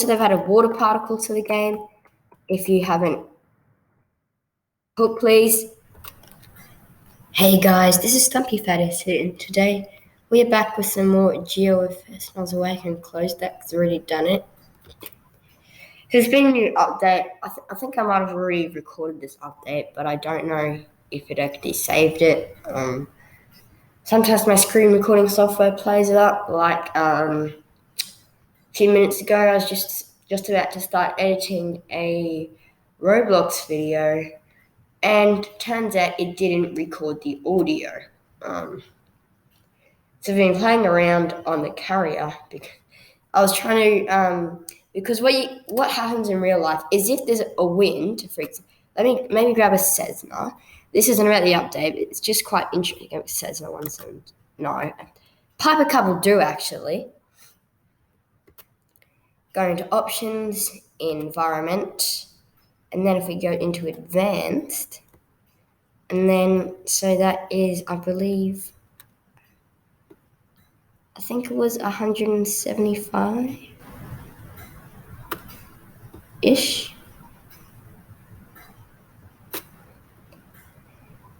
they've added water particles to the game. If you haven't, hook please. Hey guys, this is Stumpy Fattest here, and today we're back with some more GeoFS. I was awake and closed that because I've already done it. There's been a new update. I think I might have already recorded this update, but I don't know if it actually saved it. Sometimes my screen recording software plays it up. Like a few minutes ago, I was just about to start editing a Roblox video, and turns out it didn't record the audio. So I've been playing around on the carrier because I was trying to because what happens in real life is if there's a wind, for example, let me maybe grab a Cessna. This isn't about the update, but it's just quite interesting. Cessna 170. No. Piper couple do actually. Go into options, environment, and then if we go into advanced, and then so that is, I think it was 175-ish.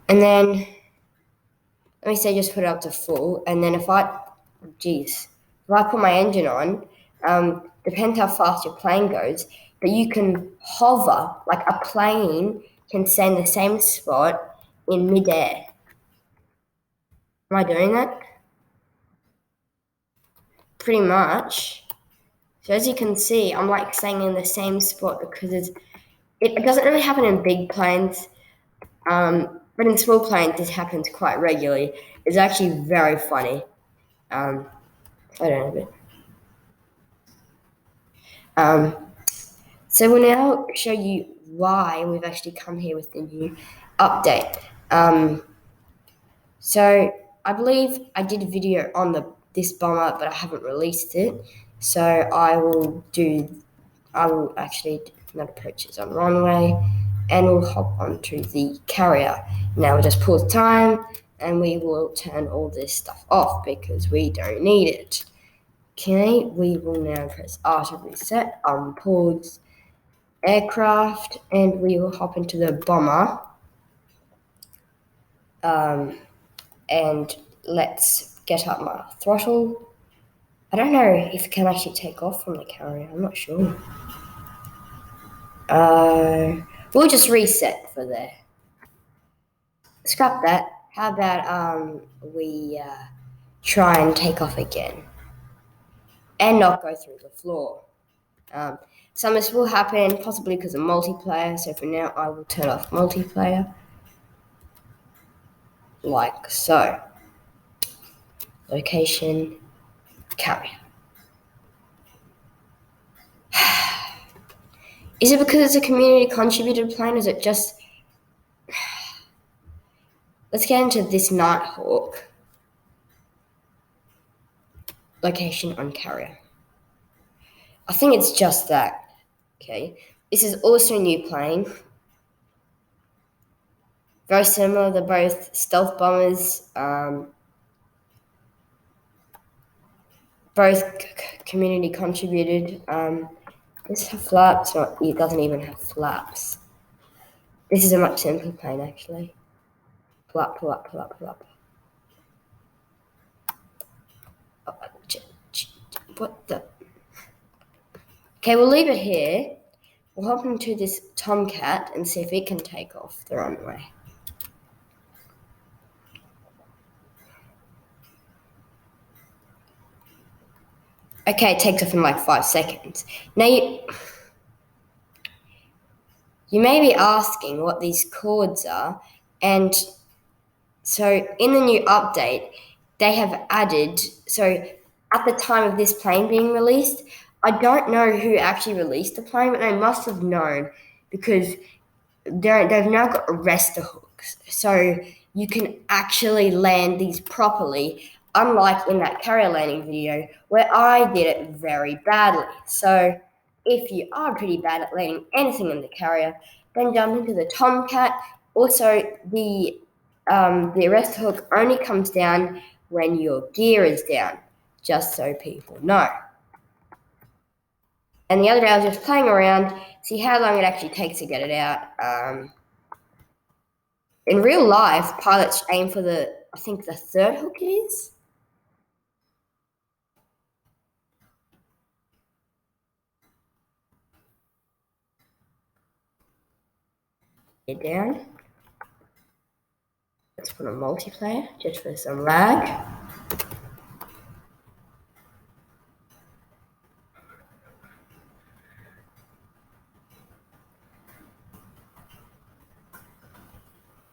And then, let me say just put it up to full. And then if I put my engine on, depends how fast your plane goes, but you can hover, like a plane can stay in the same spot in midair. Am I doing that? Pretty much. So as you can see, I'm like staying in the same spot because it doesn't really happen in big planes, but in small planes this happens quite regularly. It's actually very funny. I don't know a bit. So we'll now show you why we've actually come here with the new update. So I believe I did a video on this bomber, but I haven't released it. So I will actually not approach it on runway, and we'll hop onto the carrier. Now we'll just pause time, and we will turn all this stuff off because we don't need it. Okay, we will now press R to reset, pause aircraft, and we will hop into the bomber. And let's get up my throttle. I don't know if it can actually take off from the carrier. I'm not sure. We'll just reset for there. Scrap that. How about we try and take off again and not go through the floor. Some of this will happen, possibly because of multiplayer. So for now, I will turn off multiplayer. Like so. Location, carrier. Is it because it's a community contributed plane? Is it just... Let's get into this Nighthawk. Location on carrier. I think it's just that. Okay. This is also a new plane. Very similar. They're both stealth bombers. Both community contributed. Does it have flaps? No, it doesn't even have flaps. This is a much simpler plane, actually. Pull up. Oh, what the? Okay, we'll leave it here. We'll hop into this Tomcat and see if it can take off the runway. Okay, it takes off in like 5 seconds. Now you may be asking what these chords are, and so in the new update, they have added, so at the time of this plane being released, I don't know who actually released the plane, but they must have known because they've now got arrestor hooks. So you can actually land these properly, unlike in that carrier landing video where I did it very badly. So if you are pretty bad at landing anything in the carrier, then jump into the Tomcat. Also, the arrestor hook only comes down when your gear is down, just so people know. And the other day I was just playing around, see how long it actually takes to get it out. In real life, pilots aim for I think the third hook it is. Get down. Let's put on multiplayer just for some lag.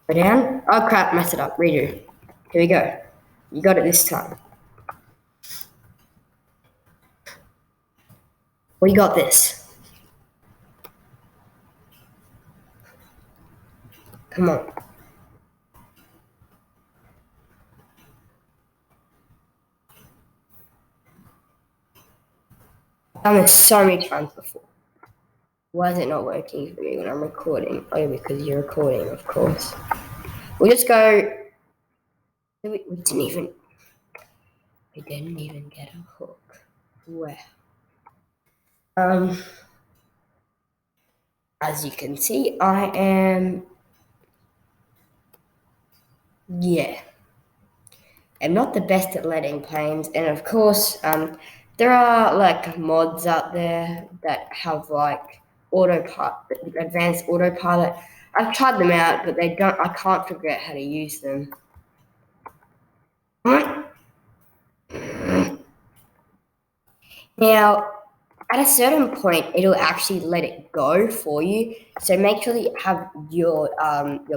Go down. Oh crap, messed it up. Redo. Here we go. You got it this time. We got this. Come on. I've done this so many times before. Why is it not working for me when I'm recording? Oh, because you're recording, of course. We'll just go. We didn't even get a hook. Wow. As you can see, I am. Yeah. I'm not the best at landing planes, and of course, there are like mods out there that have like advanced autopilot. I've tried them out, but I can't figure out how to use them. Now, at a certain point, it'll actually let it go for you. So make sure that you have your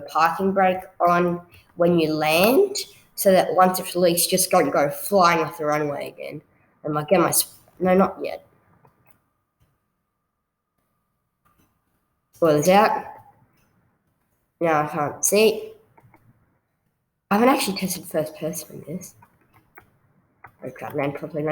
parking brake on when you land, so that once it's released, just don't go flying off the runway again. And like, no, not yet. Spoilers out. Now I can't see. I haven't actually tested first person in this. Oh crap, land properly.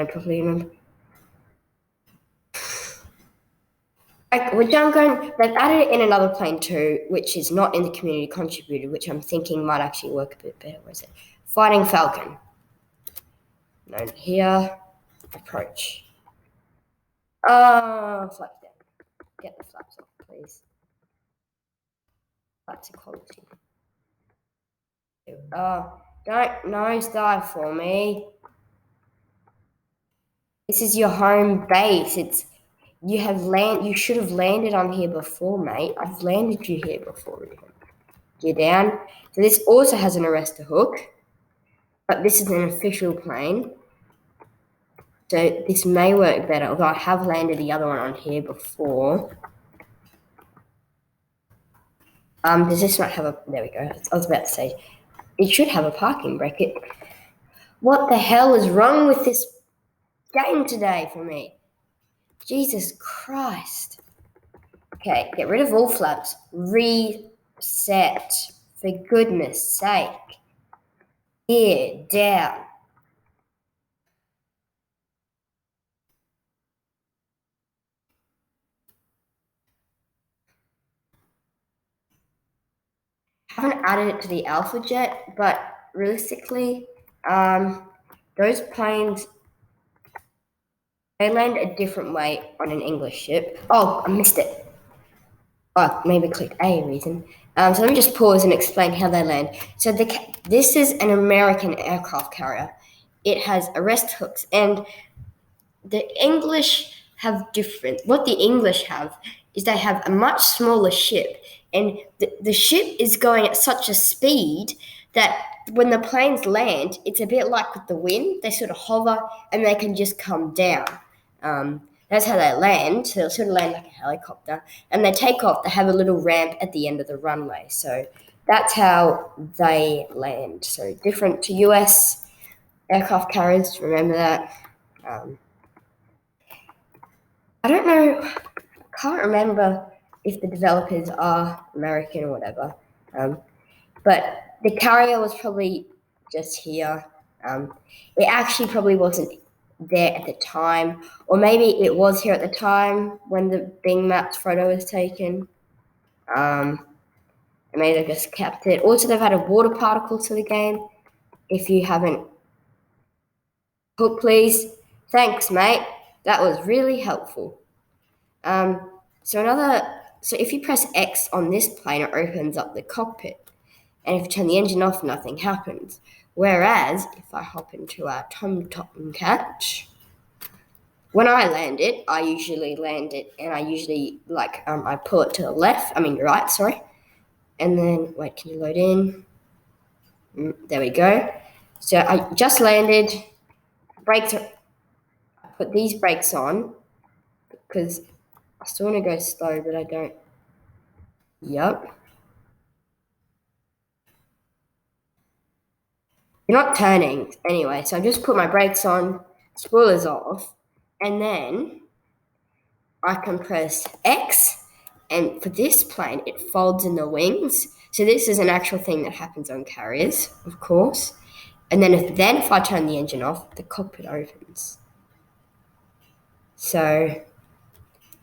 Which I'm going, they've added it in another plane too, which is not in the community contributed, which I'm thinking might actually work a bit better. Where is it? Fighting Falcon. Known here. Approach. Flaps down. Get the flaps off, please. Flaps equality. Don't nosedive for me. This is your home base. You should have landed on here before, mate. I've landed you here before. You're down. So this also has an arrestor hook, but this is an official plane. So this may work better, although I have landed the other one on here before. Does this not have a... There we go. I was about to say, it should have a parking bracket. What the hell is wrong with this game today for me? Jesus Christ. Okay, get rid of all flaps. Reset. For goodness sake. Here, down. I haven't added it to the alpha yet, but realistically, those planes, they land a different way on an English ship. Oh, I missed it. Oh, maybe clicked A reason. So let me just pause and explain how they land. So this is an American aircraft carrier. It has arrest hooks, and the English have different. What the English have is they have a much smaller ship, and the ship is going at such a speed that when the planes land, it's a bit like with the wind. They sort of hover and they can just come down. That's how they land. So they'll sort of land like a helicopter, and they take off. They have a little ramp at the end of the runway. So that's how they land. So different to US aircraft carriers. Remember that. I don't know, I can't remember if the developers are American or whatever, but the carrier was probably just here. It actually probably wasn't there at the time, or maybe it was here at the time when the Bing Maps photo was taken. And maybe they just kept it. Also, they've added water particles to the game. If you haven't, hook please. Thanks, mate. That was really helpful. So if you press X on this plane, it opens up the cockpit. And if you turn the engine off, nothing happens. Whereas if I hop into our Tomcat, when I land it, I usually land it, and I pull it to the right, sorry. And then, wait, can you load in? There we go. So I just landed. Brakes are, I put these brakes on because I still want to go slow, but I don't. Yep. You're not turning anyway, so I just put my brakes on, spoilers off, and then I can press X, and for this plane, it folds in the wings. So this is an actual thing that happens on carriers, of course. And then if I turn the engine off, the cockpit opens. So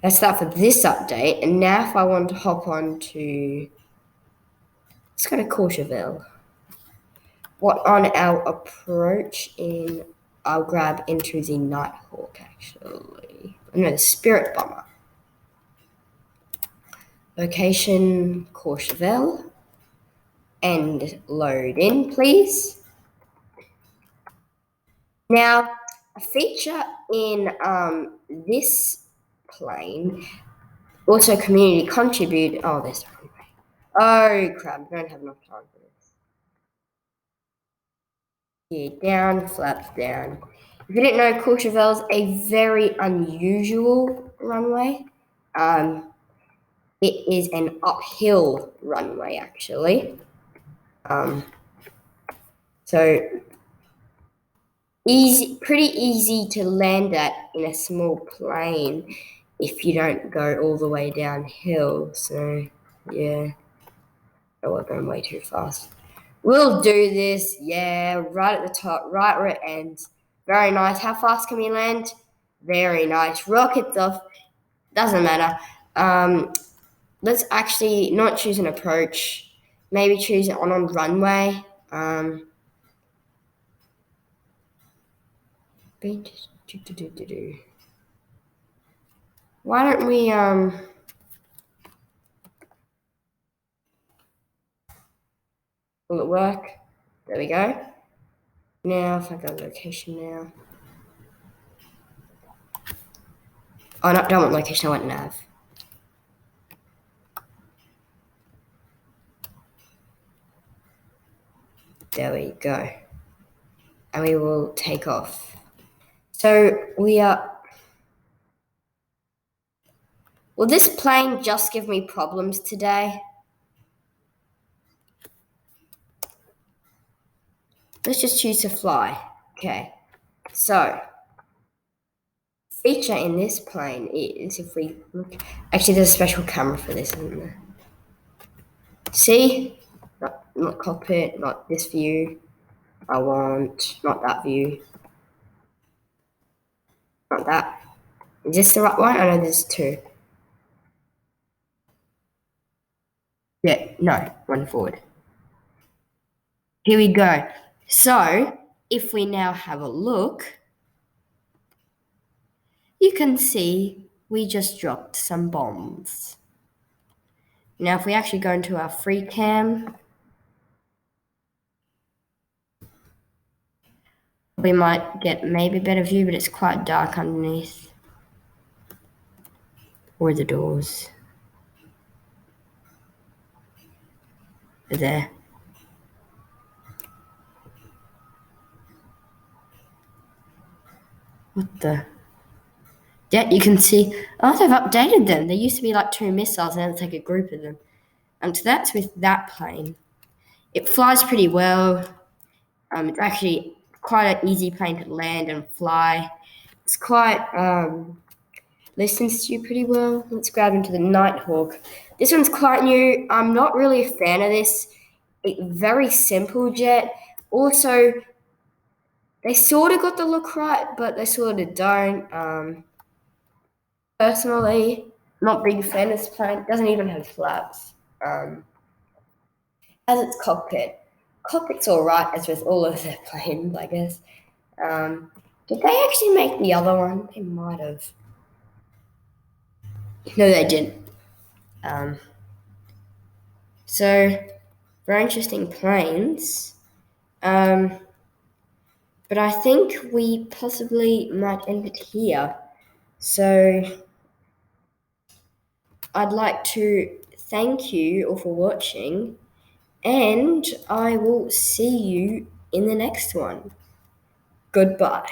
that's that for this update. And now if I want to hop on to, let's go to Courchevel. On our approach in, I'll grab into the Nighthawk actually. No, the Spirit Bomber. Location Courchevel. And load in, please. Now, a feature in this plane, also community contribute. Oh, there's no way. Oh crap! I don't have enough time for this. Yeah, down, flaps down. If you didn't know, Courchevel's a very unusual runway. It is an uphill runway actually. So pretty easy to land at in a small plane if you don't go all the way downhill. So yeah, oh, we're going way too fast. We'll do this. Yeah, right at the top, right where it ends. Very nice. How fast can we land? Very nice. Rockets off. Doesn't matter. Let's actually not choose an approach. Maybe choose it on runway. Why don't we will it work? There we go. Now if I go location now. Oh no, don't want location, I want nav. There we go. And we will take off. So we are. Will this plane just give me problems today? Let's just choose to fly. Okay. So feature in this plane is if we look. Actually, there's a special camera for this, isn't there? See? Not cockpit, not this view. I want not that view. Not that. Is this the right one? I know there's two. Yeah, no, one forward. Here we go. So, if we now have a look, you can see we just dropped some bombs. Now, if we actually go into our free cam, we might get maybe a better view, but it's quite dark underneath. Or the doors. They're there. What the? Yeah, you can see. Oh, they've updated them. There used to be like 2 missiles, and it's like a group of them. So that's with that plane. It flies pretty well. It's actually quite an easy plane to land and fly. It's quite listens to you pretty well. Let's grab into the Nighthawk. This one's quite new. I'm not really a fan of this. It's very simple jet. Also, they sort of got the look right, but they sort of don't. Personally, not big fan of this plane. It doesn't even have flaps. As its cockpit. Cockpit's alright, as with all of their planes, I guess. Did they actually make the other one? They might have. No, they didn't. So, very interesting planes. But I think we possibly might end it here. So, I'd like to thank you all for watching, and I will see you in the next one. Goodbye.